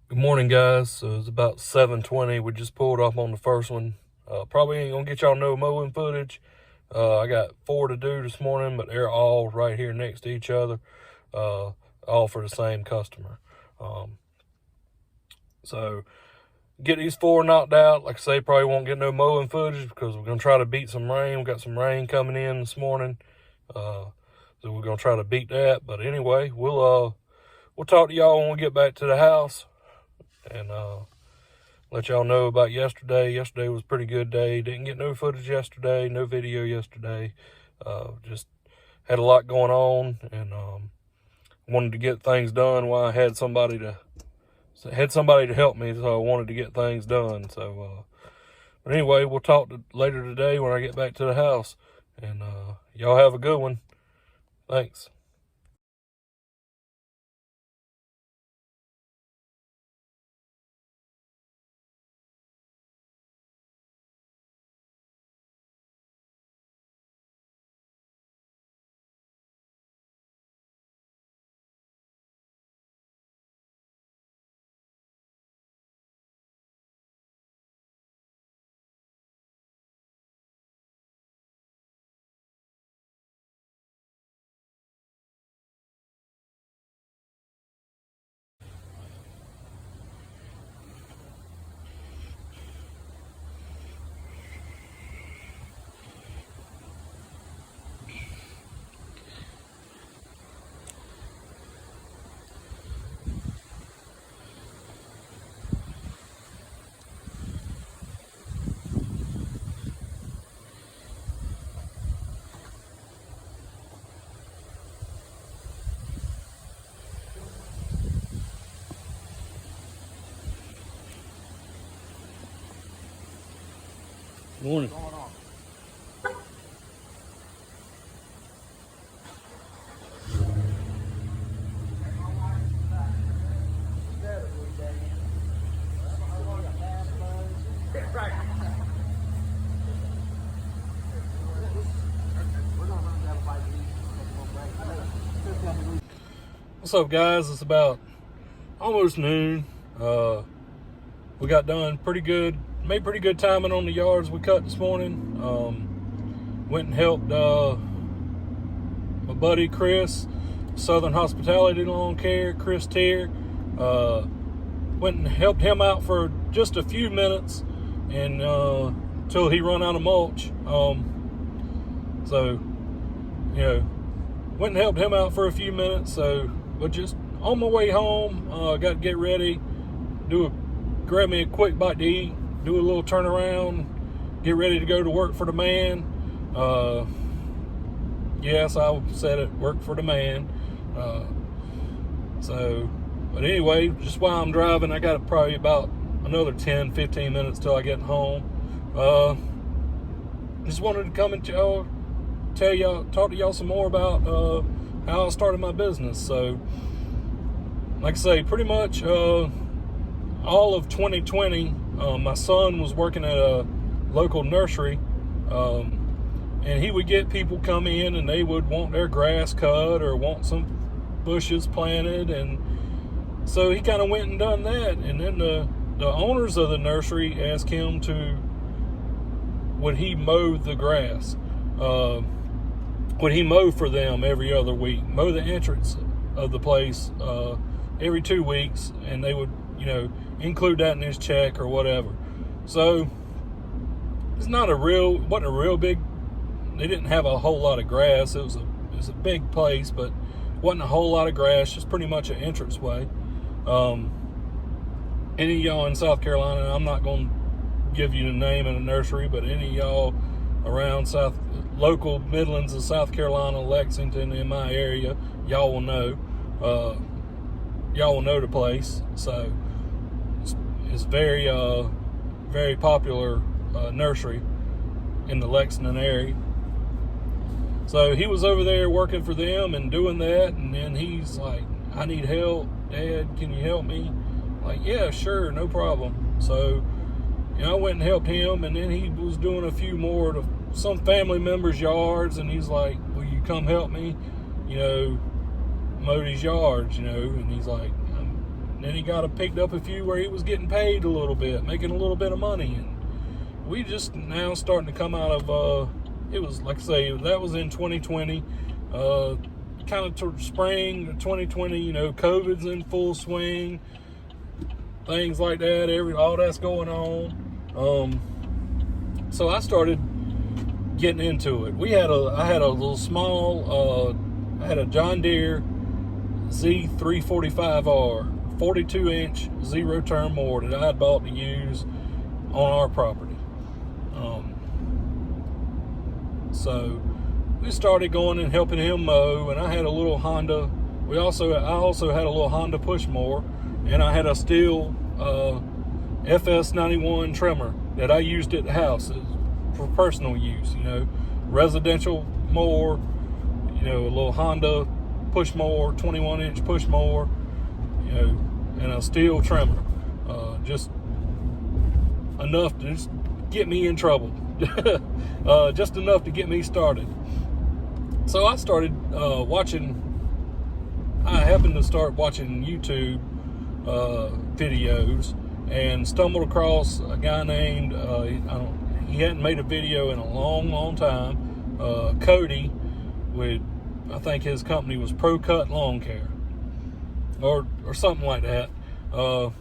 Good morning, guys. So it's about 7:20. We just pulled up on the first one. Probably ain't gonna get y'all no mowing footage. I got 4 to do this morning, but they're all right here next to each other, all for the same customer. So get these 4 knocked out. Like I say, probably won't get no mowing footage because we're gonna try to beat some rain. We got some rain coming in this morning, so we're gonna try to beat that. But anyway, we'll talk to y'all when we get back to the house, and let y'all know about yesterday. Yesterday was a pretty good day. Didn't get no footage yesterday, no video yesterday. Just had a lot going on, and wanted to get things done while I had somebody to help me. So I wanted to get things done. So, but anyway, we'll talk later today when I get back to the house, and y'all have a good one. Thanks. Morning. What's up, guys? It's about almost noon. We got done pretty good. Made pretty good timing on the yards we cut this morning. Went and helped my buddy Chris, Southern Hospitality Lawn Care, Chris Tier. Went and helped him out for just a few minutes, and till he run out of mulch. So, went and helped him out for a few minutes. So, but just on my way home, got to get ready, grab me a quick bite to eat, do a little turnaround, get ready to go to work for the man. Yes, I said it, work for the man. But anyway, just while I'm driving, I got probably about another 10, 15 minutes till I get home. Just wanted to come and talk to y'all some more about how I started my business. So, like I say, pretty much all of 2020, my son was working at a local nursery, and he would get people come in and they would want their grass cut or want some bushes planted, and so he kind of went and done that. And then the owners of the nursery asked him would he mow the grass, would he mow for them every other week, mow the entrance of the place every 2 weeks, and they would include that in his check or whatever. So it's wasn't a real big. They didn't have a whole lot of grass. It was a big place, but wasn't a whole lot of grass. Just pretty much an entranceway. Any of y'all in South Carolina, I'm not going to give you the name of the nursery, but any of y'all around local Midlands of South Carolina, Lexington, in my area, y'all will know. Y'all will know the place. So it's very very popular nursery in the Lexington area. So he was over there working for them and doing that, and then he's like, I need help, Dad, can you help me? Like, yeah, sure, no problem. So I went and helped him, and then he was doing a few more to some family members' yards, and he's like, will you come help me mow these yards, and he's like, and then he picked up a few where he was getting paid a little bit, making a little bit of money. And we just now starting to come out of, it was, like I say, that was in 2020, kind of spring of 2020, COVID's in full swing, things like that, all that's going on. So I started getting into it. I had a little small, I had a John Deere Z345R, 42-inch zero-turn mower that I had bought to use on our property. So we started going and helping him mow, and I had a little Honda. I also had a little Honda push mower, and I had a Stihl FS91 trimmer that I used at the house for personal use. Residential mower, a little Honda push mower, 21-inch push mower, and a Stihl trimmer, just enough to just get me in trouble. Just enough to get me started. So I started I happened to start watching YouTube videos, and stumbled across a guy named, he hadn't made a video in a long time, Cody, I think his company was Pro Cut Lawn Care, or something like that. So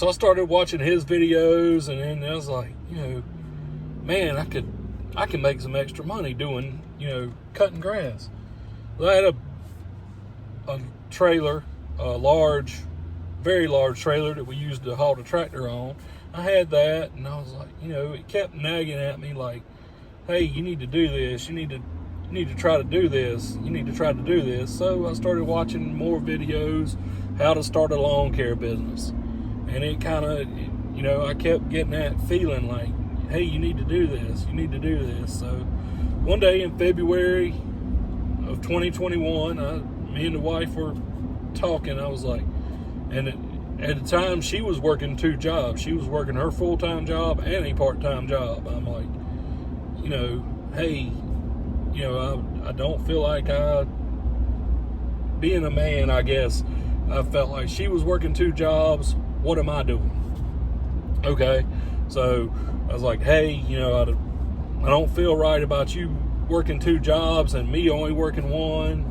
I started watching his videos, and then I was like, man, I can make some extra money doing, cutting grass. Well, I had a trailer, very large trailer that we used to haul the tractor on. I had that, and I was like, it kept nagging at me like, hey, you need to do this. You need to try to do this. You need to try to do this. So I started watching more videos, how to start a lawn care business. And it kind of, I kept getting that feeling like, hey, you need to do this. You need to do this. So one day in February of 2021, me and the wife were talking. I was like, and at the time she was working 2 jobs. She was working her full-time job and a part-time job. I'm like, hey, I don't feel like being a man, I guess, I felt like she was working 2 jobs. What am I doing? Okay. So I was like, hey, I don't feel right about you working 2 jobs and me only working 1.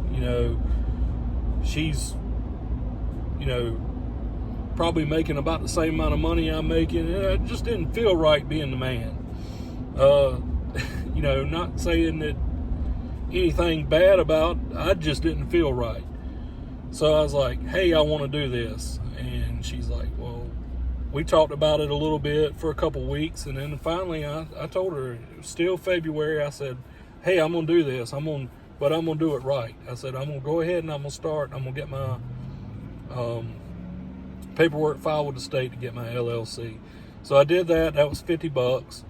She's, probably making about the same amount of money I'm making. And it just didn't feel right being the man. Not saying that anything bad about, I just didn't feel right. So I was like, hey, I want to do this. And she's like, well, we talked about it a little bit for a couple weeks, and then finally I told her, it was still February, I said, hey, I'm going to do this, but I'm going to do it right. I said, I'm going to go ahead and I'm going to start, I'm going to get my paperwork filed with the state to get my LLC. So I did that. That was $50.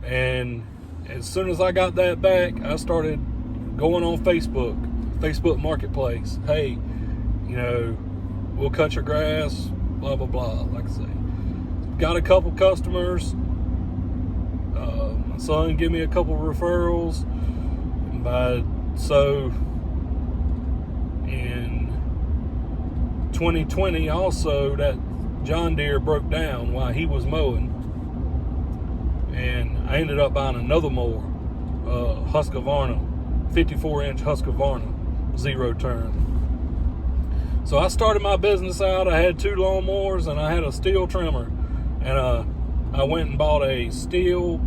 And as soon as I got that back, I started going on Facebook Marketplace. Hey, we'll cut your grass, blah, blah, blah, like I say. Got a couple customers. My son gave me a couple referrals. So in 2020 also, that John Deere broke down while he was mowing. And I ended up buying another mower, Husqvarna, 54-inch Husqvarna, zero turn. So I started my business out. I had 2 lawnmowers and I had a Stihl trimmer. And I went and bought a Stihl,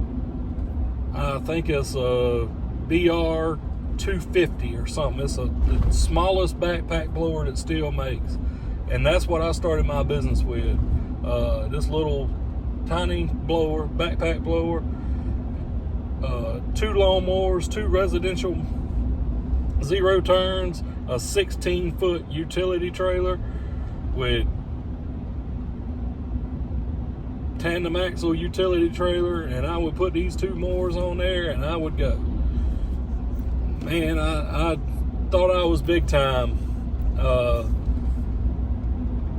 I think it's a BR 250 or something. It's the smallest backpack blower that Stihl makes. And that's what I started my business with. This little tiny blower, backpack blower, 2 lawnmowers, 2 residential zero turns, a 16-foot utility trailer with tandem axle utility trailer, and I would put these 2 mowers on there and I would go. Man, I thought I was big time,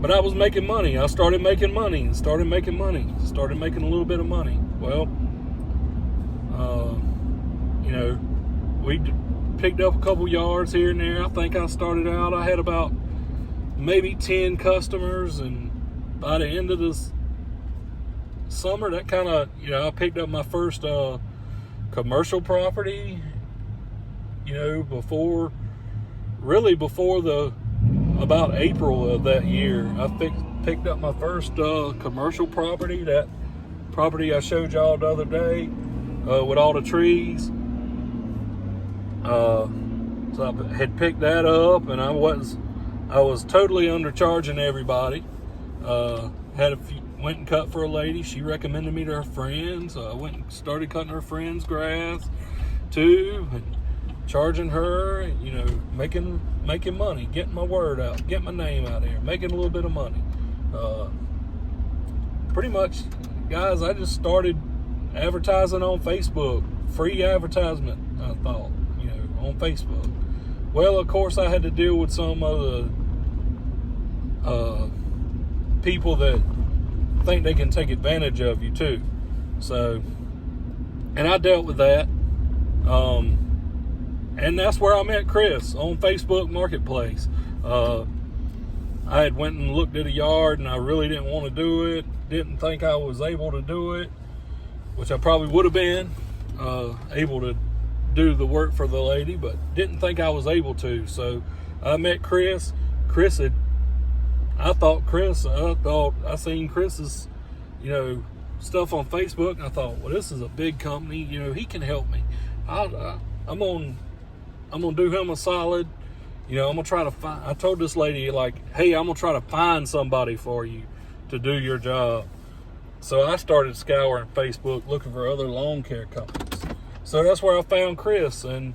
but I was making money. I started making money, started making a little bit of money. Well, we picked up a couple yards here and there. I think I started out, I had about maybe 10 customers, and by the end of this summer, that kind of, I picked up my first commercial property, before about April of that year. I picked up my first commercial property, that property I showed y'all the other day with all the trees. So I had picked that up, and I was totally undercharging everybody. Went and cut for a lady. She recommended me to her friends. I went and started cutting her friends' grass too, and charging her, making money, getting my word out, getting my name out there, making a little bit of money. Pretty much, guys, I just started advertising on Facebook. Free advertisement, I thought, on Facebook. Well, of course, I had to deal with some of the people that think they can take advantage of you too. So, and I dealt with that. And that's where I met Chris, on Facebook Marketplace. I had went and looked at a yard, and I really didn't want to do it. Didn't think I was able to do it, which I probably would have been able to do the work for the lady, but didn't think I was able to. So I met Chris. I seen Chris's, stuff on Facebook, and I thought, well, this is a big company. He can help me. I'm gonna do him a solid. I'm gonna try to find. I told this lady, like, hey, I'm gonna try to find somebody for you to do your job. So I started scouring Facebook, looking for other lawn care companies. So that's where I found Chris, and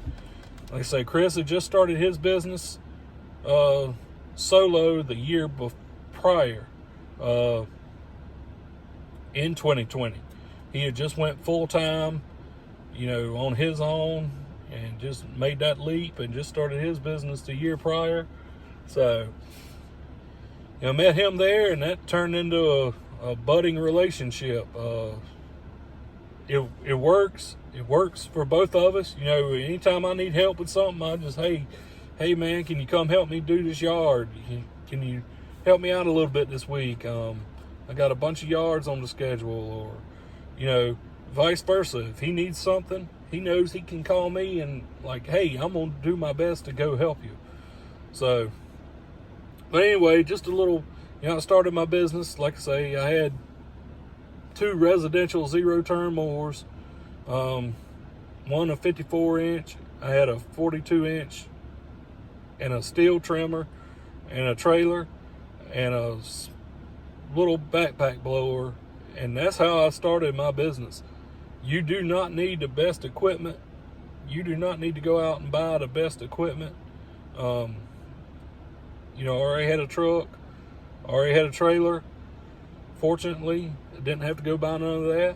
like I say, Chris had just started his business solo the year prior, in 2020. He had just went full time, on his own, and just made that leap and just started his business the year prior. So, met him there, and that turned into a budding relationship. It works. It works for both of us. Anytime I need help with something, I just, hey man, can you come help me do this yard? Can you help me out a little bit this week? I got a bunch of yards on the schedule, or, vice versa. If he needs something, he knows he can call me and, like, hey, I'm going to do my best to go help you. So, but anyway, just a little, I started my business. Like I say, I had 2 residential zero-turn mowers, one a 54-inch. I had a 42-inch and a steel trimmer and a trailer and a little backpack blower, and that's how I started my business. You do not need the best equipment. You do not need to go out and buy the best equipment. Already had a truck, already had a trailer. Fortunately, I didn't have to go buy none of that.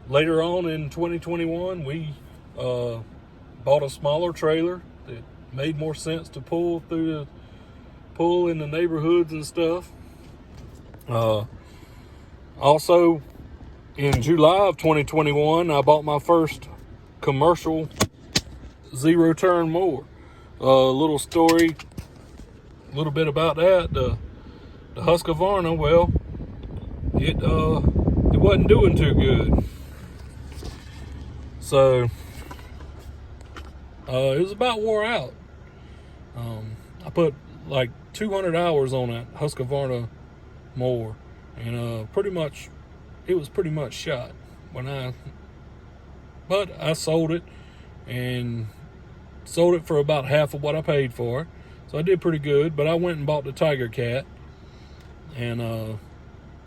Later on in 2021, we bought a smaller trailer that made more sense to pull in the neighborhoods and stuff. Also, in July of 2021, I bought my first commercial zero-turn mower. Little story, a little bit about that. The Husqvarna, well, it wasn't doing too good. So, it was about wore out. I put like 200 hours on that Husqvarna mower, and it was pretty much shot but I sold it, and sold it for about half of what I paid for it. So I did pretty good. But I went and bought the Tiger Cat, and